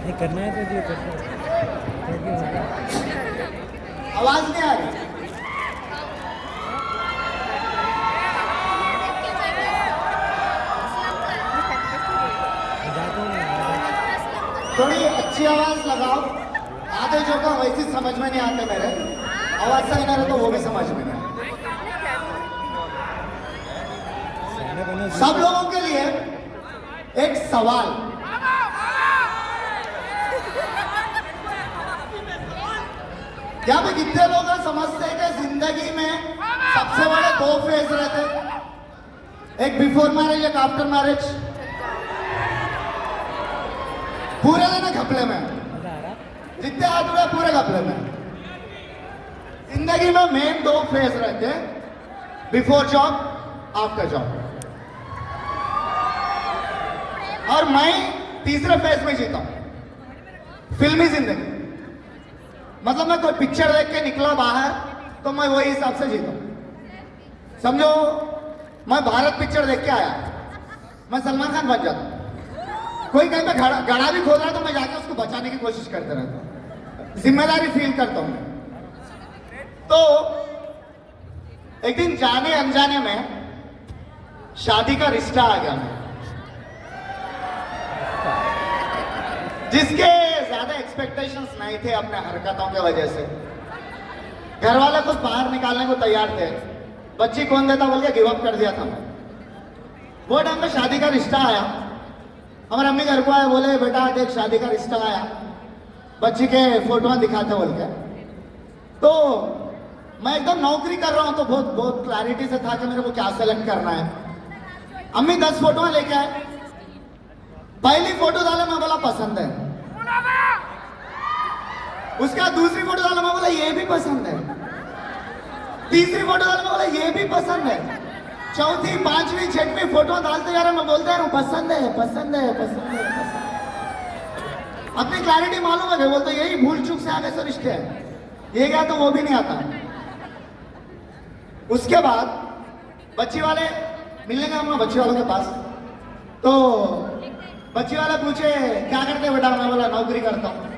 ये करना है तो ये करना है। आवाज नहीं आ रही। थोड़ी अच्छी आवाज लगाओ। आधे जो का वैसे समझ में नहीं आते मेरे। आवाज सही ना रहे तो वो भी समझ में नहीं आते। सब लोगों के लिए एक सवाल। क्या भी कितने लोग समझते हैं कि जिंदगी में सबसे बड़े दो फेज रहते हैं, एक बिफोर मैरिज एक आफ्टर मैरिज। पूरे लेना घपले में, जितने हाथ उड़े पूरे घपले में। जिंदगी में मेन दो फेज रहते हैं, बिफोर जॉब आफ्टर जॉब। और मैं तीसरे फेज में जीता हूं, फिल्मी जिंदगी। मतलब मैं कोई पिक्चर देख के निकला बाहर तो मैं वही हिसाब से जीता हूं। समझो मैं भारत पिक्चर देख के आया, मैं सलमान खान बन जाता हूं। कोई कहीं पे गड़ा भी खोल रहा है तो मैं जाके उसको बचाने की कोशिश करते रहता हूं, जिम्मेदारी फील करता हूं। तो एक दिन जाने अनजाने में शादी का रिश्ता आ गया मैं, जिसके ज्यादा एक्सपेक्टेशंस नहीं थे अपने हरकतों के वजह से। घर वाले को बाहर निकालने को तैयार थे, बच्ची कौन देता बोल के गिव अप कर दिया था। वो टाइम में शादी का रिश्ता आया, हमारे अम्मी घर को आए, बोले बेटा देख शादी का रिश्ता आया, बच्ची के फोटो दिखाते बोल के। तो मैं एकदम नौकरी कर रहा हूं तो बहुत बहुत क्लैरिटी से था कि मेरे को क्या सेलेक्ट करना है। अम्मी 10 फोटो लेके आए, पहली फोटो डाला, मैं बोला पसंद है। उसका दूसरी फोटो डाला, मैं बोला ये भी पसंद है। तीसरी फोटो डाला, मैं बोला ये भी पसंद है। चौथी पांचवी छठवीं फोटो डालते जा रहा, मैं बोलते रहा पसंद है पसंद है पसंद है पसंद। अपनी क्लैरिटी मालूम है, बोलते यही भूल चूक से आगे से रिश्ते है, ये क्या तो वो भी नहीं आता। उसके बाद बच्ची वाले मिलने गए हम बच्ची वालों के पास। तो बच्ची वाले पूछे क्या करते हैं बेटा, मैं बोला नौकरी करता हूँ।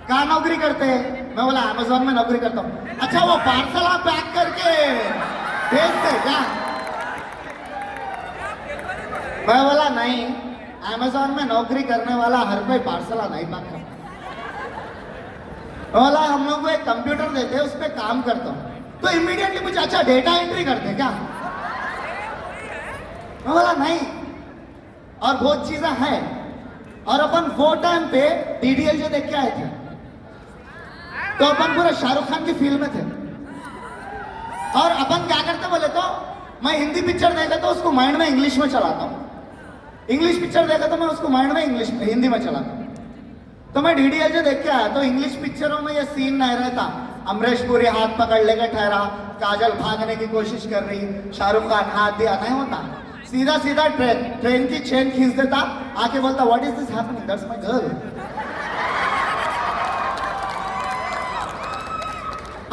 कहाँ नौकरी करते हैं, मैं बोला अमेज़न में नौकरी करता हूँ। अच्छा वो पार्सल आप पैक करके भेजते क्या, मैं बोला नहीं, अमेज़न में नौकरी करने वाला हर कोई पार्सल नहीं पैक करता। मैं बोला हम लोग को एक कंप्यूटर देते हैं, उस पर काम करता हूँ। तो इमीडिएटली पूछा अच्छा डेटा एंट्री करते क्या, मैं बोला नहीं, और बहुत चीजें हैं। और अपन वो टाइम पे डीडीएल जो देख के आए थे, तो अपन पूरे शाहरुख खान की फिल्म में थे। और अपन क्या करते बोले तो मैं हिंदी पिक्चर देखा तो उसको माइंड में इंग्लिश में चलाता हूँ, इंग्लिश पिक्चर देखा तो मैं उसको माइंड में हिंदी में चलाता हूँ। तो मैं डीडीएल जो देख के आया तो इंग्लिश पिक्चरों में ये सीन नहीं रहता, अमरीश पुरी हाथ पकड़ लेकर ठहरा, काजल भागने की कोशिश कर रही, शाहरुख खान हाथ दिया, नहीं होता। सीधा सीधा ट्रेन की चेन खींच देता, आके बोलता what is this happening, that's my girl.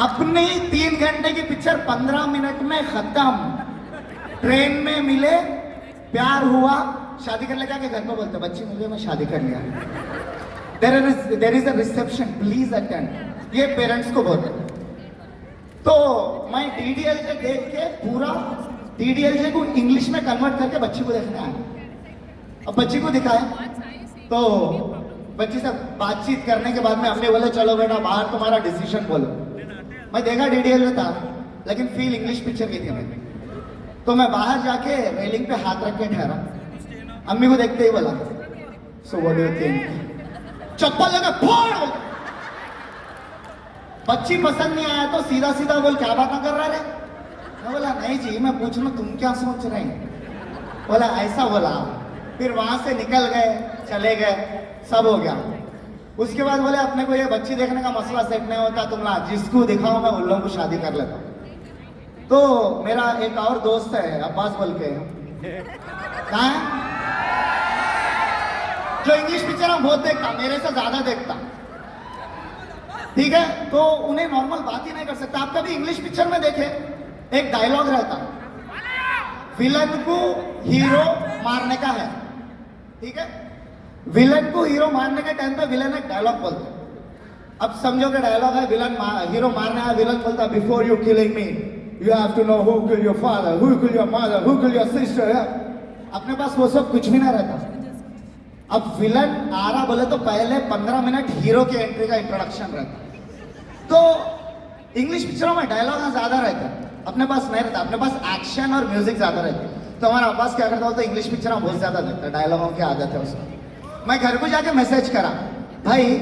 अपनी 3 घंटे की पिक्चर 15 मिनट में खत्म। ट्रेन में मिले, प्यार हुआ, शादी कर ले, क्या घर में बोलते बच्ची मुझे मैं शादी कर लिया, there is a reception please attend, ये पेरेंट्स को बोलते। तो मैं डीडीएल से देख के पूरा डीडीएल को इंग्लिश में कन्वर्ट करके बच्ची को देखने आया। अब बच्ची को दिखाया तो बच्ची से बातचीत करने के बाद में हमने बोले चलो बेटा बाहर तुम्हारा डिसीजन बोलो। मैं देखा डीडीएल में था लेकिन फील इंग्लिश पिक्चर की थी मेरी। तो मैं बाहर जाके रेलिंग पे हाथ रख के ठहरा, अम्मी को देखते ही बोला so what do you think, चप्पल लगा फोड़। बच्ची पसंद नहीं आया तो सीधा सीधा बोल क्या बात कर रहा है। मैं बोला नहीं जी मैं पूछ रहा तुम क्या सोच रहे हैं, बोला ऐसा बोला। फिर वहां से निकल गए, चले गए, सब हो गया। उसके बाद बोले अपने को ये बच्ची देखने का मसला सेट नहीं होता, तुम ला जिसको दिखाओ मैं उन लोगों को शादी कर लेता हूँ। तो मेरा एक और दोस्त है अब्बास बोल के, कहाँ है, जो इंग्लिश पिक्चर हम बहुत देखता, मेरे से ज्यादा देखता, ठीक है। तो उन्हें नॉर्मल बात ही नहीं कर सकता। आप कभी इंग्लिश पिक्चर में देखे एक डायलॉग रहता, विलन को हीरो मारने का है, ठीक है, विलन को हीरो मारने के टाइम पे विलन एक डायलॉग बोलता है। अब समझो कि डायलॉग है, हीरो मारने आया, विलन बोलता है before you killing me you have to know who kill your father, who kill your mother, who kill your sister. अपने पास वो सब कुछ भी ना रहता। अब विलन आ रहा बोले तो पहले 15 मिनट हीरो की एंट्री का इंट्रोडक्शन रहता। तो इंग्लिश पिक्चरों में डायलॉग ज्यादा रहता है, अपने पास नहीं रहता। अपने पास एक्शन और म्यूजिक ज्यादा रहती है। तो हमारा अब्बास क्या करता हो, तो इंग्लिश पिक्चर में बहुत ज्यादा देखता है, डायलॉगों की आदत है उसको। मैं घर को जाके मैसेज करा, भाई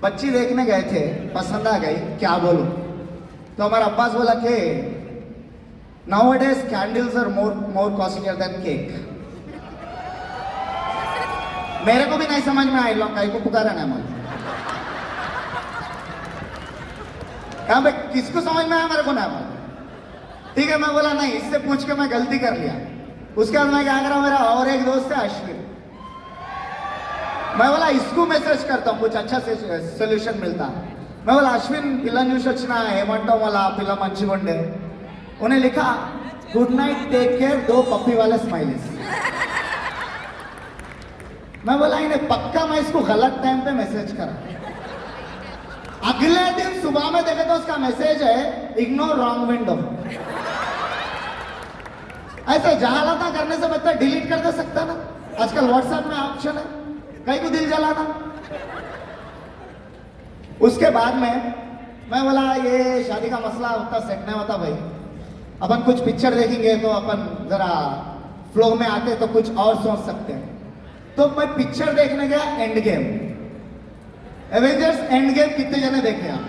बच्ची देखने गए थे, पसंद आ गई, क्या बोलूं? तो हमारा अब्बास बोला कि nowadays candles are more costlier than cake। मेरे को भी नहीं समझ में आई, लोग कहीं को पुकारा ना मन। कहाँ पे किसको समझ में आया, मेरे को ना मन। ठीक है, मैं बोला नहीं, इससे पूछ के मैं गलती कर लिया। उसके बाद मैं क्या करा, मेरा और एक दोस्त है अश्विन, मैं बोला इसको मैसेज करता हूँ, कुछ अच्छा से सोल्यूशन मिलता। मैं बोला अश्विन पिल्ला न्यूज వచ్చినా ఏమంటావు मला పిల్ల మంచిగా ఉండే। उन्हें लिखा गुड नाइट टेक केयर, 2 पप्पी वाले स्माइलीज। मैं बोला इन्हें पक्का मैं इसको गलत टाइम पे मैसेज करा। अगले दिन सुबह में देखा तो उसका मैसेज है इग्नोर रॉन्ग विंडो। ऐसे जहालता करने से बच्चा डिलीट कर दे सकता ना, आजकल व्हाट्सएप में ऑप्शन है, कहीं को दिल जलाना। उसके बाद में मैं बोला ये शादी का मसला उतना सेट नहीं होता भाई, अपन कुछ पिक्चर देखेंगे तो अपन जरा फ्लो में आते तो कुछ और सोच सकते हैं। तो मैं पिक्चर देखने गया end game, Avengers end game. कितने जने देखे आप?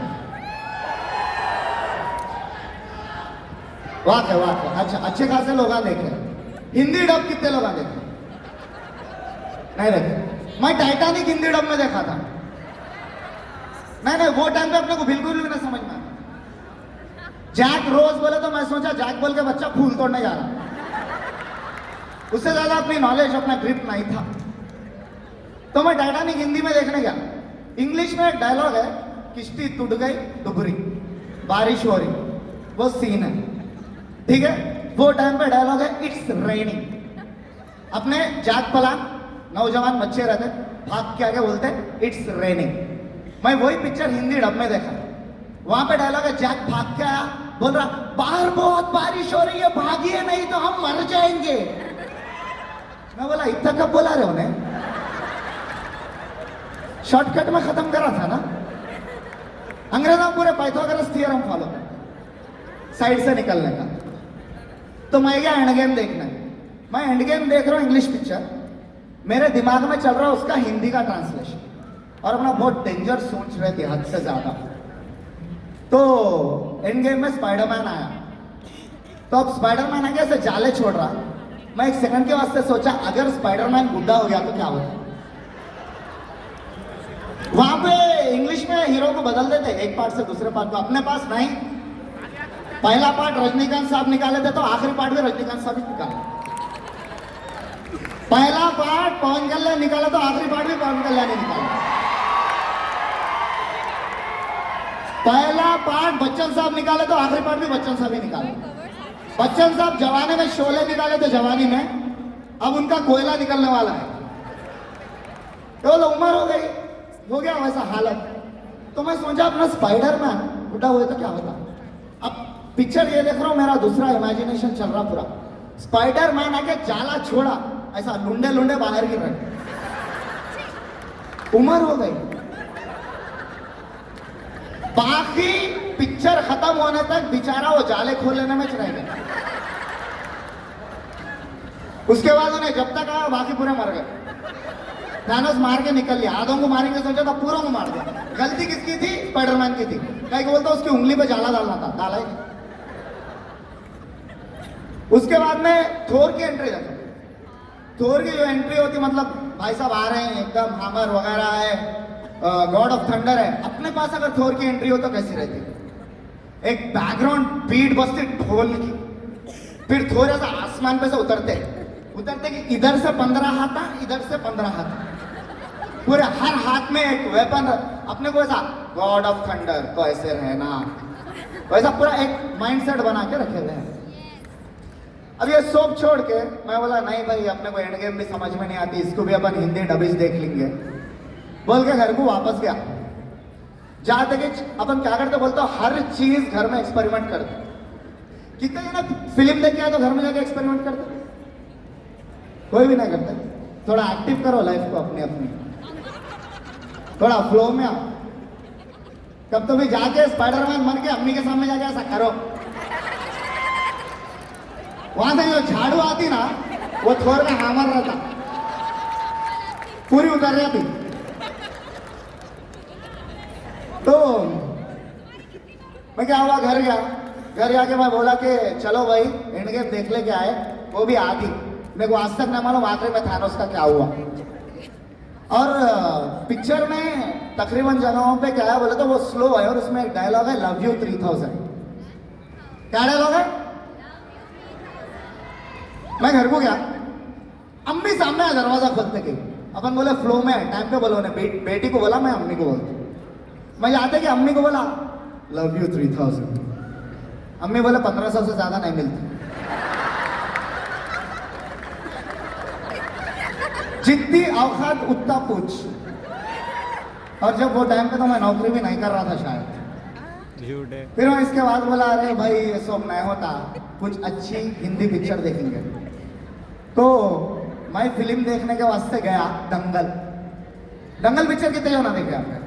वाह है, वाह है, अच्छा अच्छे खासे लोग देखे। हिंदी डब कितने लोग देखे? नहीं देखे। मैं टाइटैनिक हिंदी डब में देखा था। नहीं, वो टाइम पे अपने को बिल्कुल भी नहीं समझ में आया। जैक रोज बोले तो मैं सोचा जैक बोल के बच्चा फूल तोड़ने जा रहा। उससे ज्यादा अपनी नॉलेज, अपना ग्रिप नहीं था। तो मैं टाइटैनिक हिंदी में देखने गया। इंग्लिश में एक डायलॉग है, किश्ती टूट गई डुबरी, बारिश हो रही, वो सीन है। ठीक है, वो टाइम पे डायलॉग है इट्स रेनिंग। अपने जैक पलान नौजवान बच्चे रहते, भाग के आगे बोलते इट्स रेनिंग। मैं वही पिक्चर हिंदी डब में देखा। वहां पे डायलॉग है, जैक भाग के आया, बोल रहा बाहर बहुत बारिश हो रही है, भागिए नहीं तो हम मर जाएंगे। मैं बोला इतना कब बोला रहे उन्हें? शॉर्टकट में खत्म करा था ना। अंग्रेजों पूरे पाइथागोरस थ्योरम फॉलो कर, साइड से निकलने का। तो मैं गया एंड गेम देखना। मैं एंड गेम देख रहा हूँ इंग्लिश पिक्चर, मेरे दिमाग में चल रहा है उसका हिंदी का ट्रांसलेशन, और अपना बहुत डेंजर सोच रहे थे हद से ज्यादा। तो एंड गेम में स्पाइडरमैन आया, तो अब स्पाइडरमैन आगे ऐसे जाले छोड़ रहा। मैं एक सेकंड के वास्ते सोचा अगर स्पाइडरमैन बुढ़ा हो गया तो क्या होता। वहां पे इंग्लिश में हीरो को बदल देते एक पार्ट से दूसरे पार्ट को, अपने पास नहीं। पहला पार्ट रजनीकांत साहब निकाले थे तो आखिरी पार्ट में रजनीकांत साहब ही निकाले। पहला पार्ट पवन कल्याण निकाला तो आखिरी पार्ट भी पवन कल्याण ही निकाला। पहला पार्ट बच्चन साहब निकाले तो आखिरी पार्ट भी बच्चन साहब ही निकाले। बच्चन साहब जवानी में शोले निकाले थे जवानी में, अब उनका कोयला निकलने वाला है। तो उम्र हो गई, हो गया वैसा हालत। तो मैं सोचा अपना स्पाइडरमैन बुढ़ा हुए तो क्या होता। अब पिक्चर ये देख रहा हूं, मेरा दूसरा इमेजिनेशन चल रहा पूरा। स्पाइडरमैन आके जाला छोड़ा, ऐसा लुंडे लुंडे बाहर गिर रहे। उम्र हो गई। बाकी पिक्चर खत्म होने तक बेचारा वो जाले खोल लेने में रह गया। उसके बाद उन्हें जब तक आया बाकी पूरे मर गए। थानोस मार के निकल लिया, आधों को मारेंगे सोचा था, पूरों को मार दिया। गलती किसकी थी? स्पाइडरमैन की थी। कहीं बोलता उसकी उंगली पे जाला डालना था, डाला ही। उसके बाद में थोर की एंट्री देखो। थोर की जो एंट्री होती, मतलब भाई साहब आ रहे हैं, एकदम हैमर वगैरह है, गॉड ऑफ थंडर है। अपने पास अगर थोर की एंट्री हो तो कैसी रहती? एक बैकग्राउंड बीट बजती ढोल की, फिर थोर ऐसा आसमान पे से उतरते कि इधर से 15 हाथ, इधर से 15 हाथ, पूरे हर हाथ में एक वेपन। अपने को ऐसा गॉड ऑफ थंडर तो ऐसे रहना, वैसा पूरा एक माइंडसेट बना के रखे हुए हैं। अब ये सब छोड़ के मैं बोला नहीं भाई अपने को एंड गेम भी समझ में नहीं आती, इसको भी अपन हिंदी डबिश देख लेंगे बोल के घर को वापस गया। जहां तक कि अपन क्या करते बोलते हो, हर चीज घर में एक्सपेरिमेंट करते। कितने जना फिल्म देख के आए तो घर में जाके एक्सपेरिमेंट करते? कोई भी नहीं करता। थोड़ा एक्टिव करो लाइफ को अपनी अपनी, थोड़ा फ्लो में आओ। कब तो भी जाके स्पाइडरमैन बन के अम्मी के सामने जाके ऐसा करो, वहां से जो झाड़ू आती ना वो थोड़ा में हामर रहता, पूरी उतर जाती। तो मैं क्या हुआ, घर गया। घर जाके मैं बोला कि चलो भाई एंड गेम देख लेके आए, वो भी आधी। मेरे को आज तक नहीं मालूम आखिरी में थानोस का क्या हुआ। और पिक्चर में तकरीबन जगहों पे क्या है बोले तो वो स्लो है, और उसमें एक डायलॉग है लव यू 3000। क्या डायलॉग है? मैं घर को गया, अम्मी सामने है दरवाजा खोलते गई। अपन बोले फ्लो में टाइम पे बोलो, ने बेटी को बोला, मैं अम्मी को बोलती। मैं जाते कि अम्मी को बोला लव यू 3000। अम्मी बोले 1500 से ज्यादा नहीं मिलती। जितनी औकात उतना पूछ। और जब वो टाइम पे तो मैं नौकरी भी नहीं कर रहा था शायद। झूठ है। फिर मैं इसके बाद बोला अरे भाई ये सब नहीं होता, कुछ अच्छी हिंदी पिक्चर देखेंगे। तो मैं फिल्म देखने के वास्ते गया दंगल। दंगल पिक्चर कितने जना देखे आपने?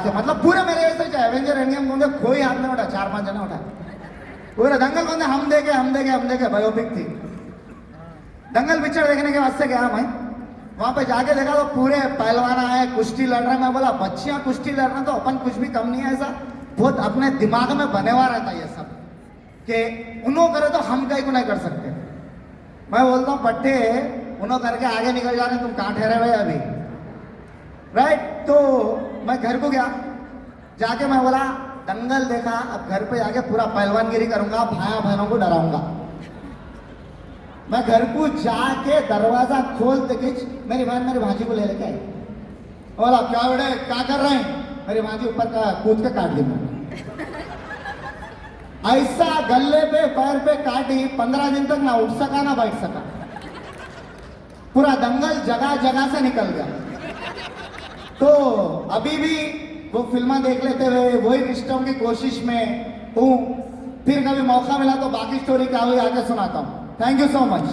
मतलब पूरे मेरे ऐसे एवेंजर एंडगेम कौन कोई हाथ नहीं उठा, 4-5 जना उठा। पूरे दंगल कौन हम देखे बायोपिक थी। दंगल पिक्चर देखने के वास्ते गया मैं। वहां पे जाके देखा तो पूरे पहलवान आए, कुश्ती लड़ रहे। मैं बोला बच्चियां कुश्ती लड़ रहे तो अपन कुछ भी कम नहीं है। ऐसा बहुत अपने दिमाग में बने हुआ रहता है ये सब कि उन्हों करे तो हम कहीं को नहीं कर सकते। मैं बोलता हूँ पट्टे उन्हों करके आगे निकल जा रहे, तुम कहाँ ठहरे हुए अभी, राइट? तो मैं घर को गया, जाके मैं बोला दंगल देखा, अब घर पे जाके पूरा पहलवानगिरी करूंगा, भाया बहनों को डराऊंगा। मैं घर को जाके दरवाजा खोलते खींच मेरी बहन मेरी भांजी को ले लेके आई। बोला क्या बेटे क्या कर रहे हैं? मेरी भांजी ऊपर का कूद के काट दी। ऐसा गले पे पैर पे काटी, 15 दिन तक ना उठ सका ना बैठ सका। पूरा दंगल जगह जगह से निकल गया। तो अभी भी वो फिल्में देख लेते हुए वही रिश्तों की कोशिश में हूँ। फिर कभी मौका मिला तो बाकी स्टोरी क्या हुई आके सुनाता हूँ। Thank you so much.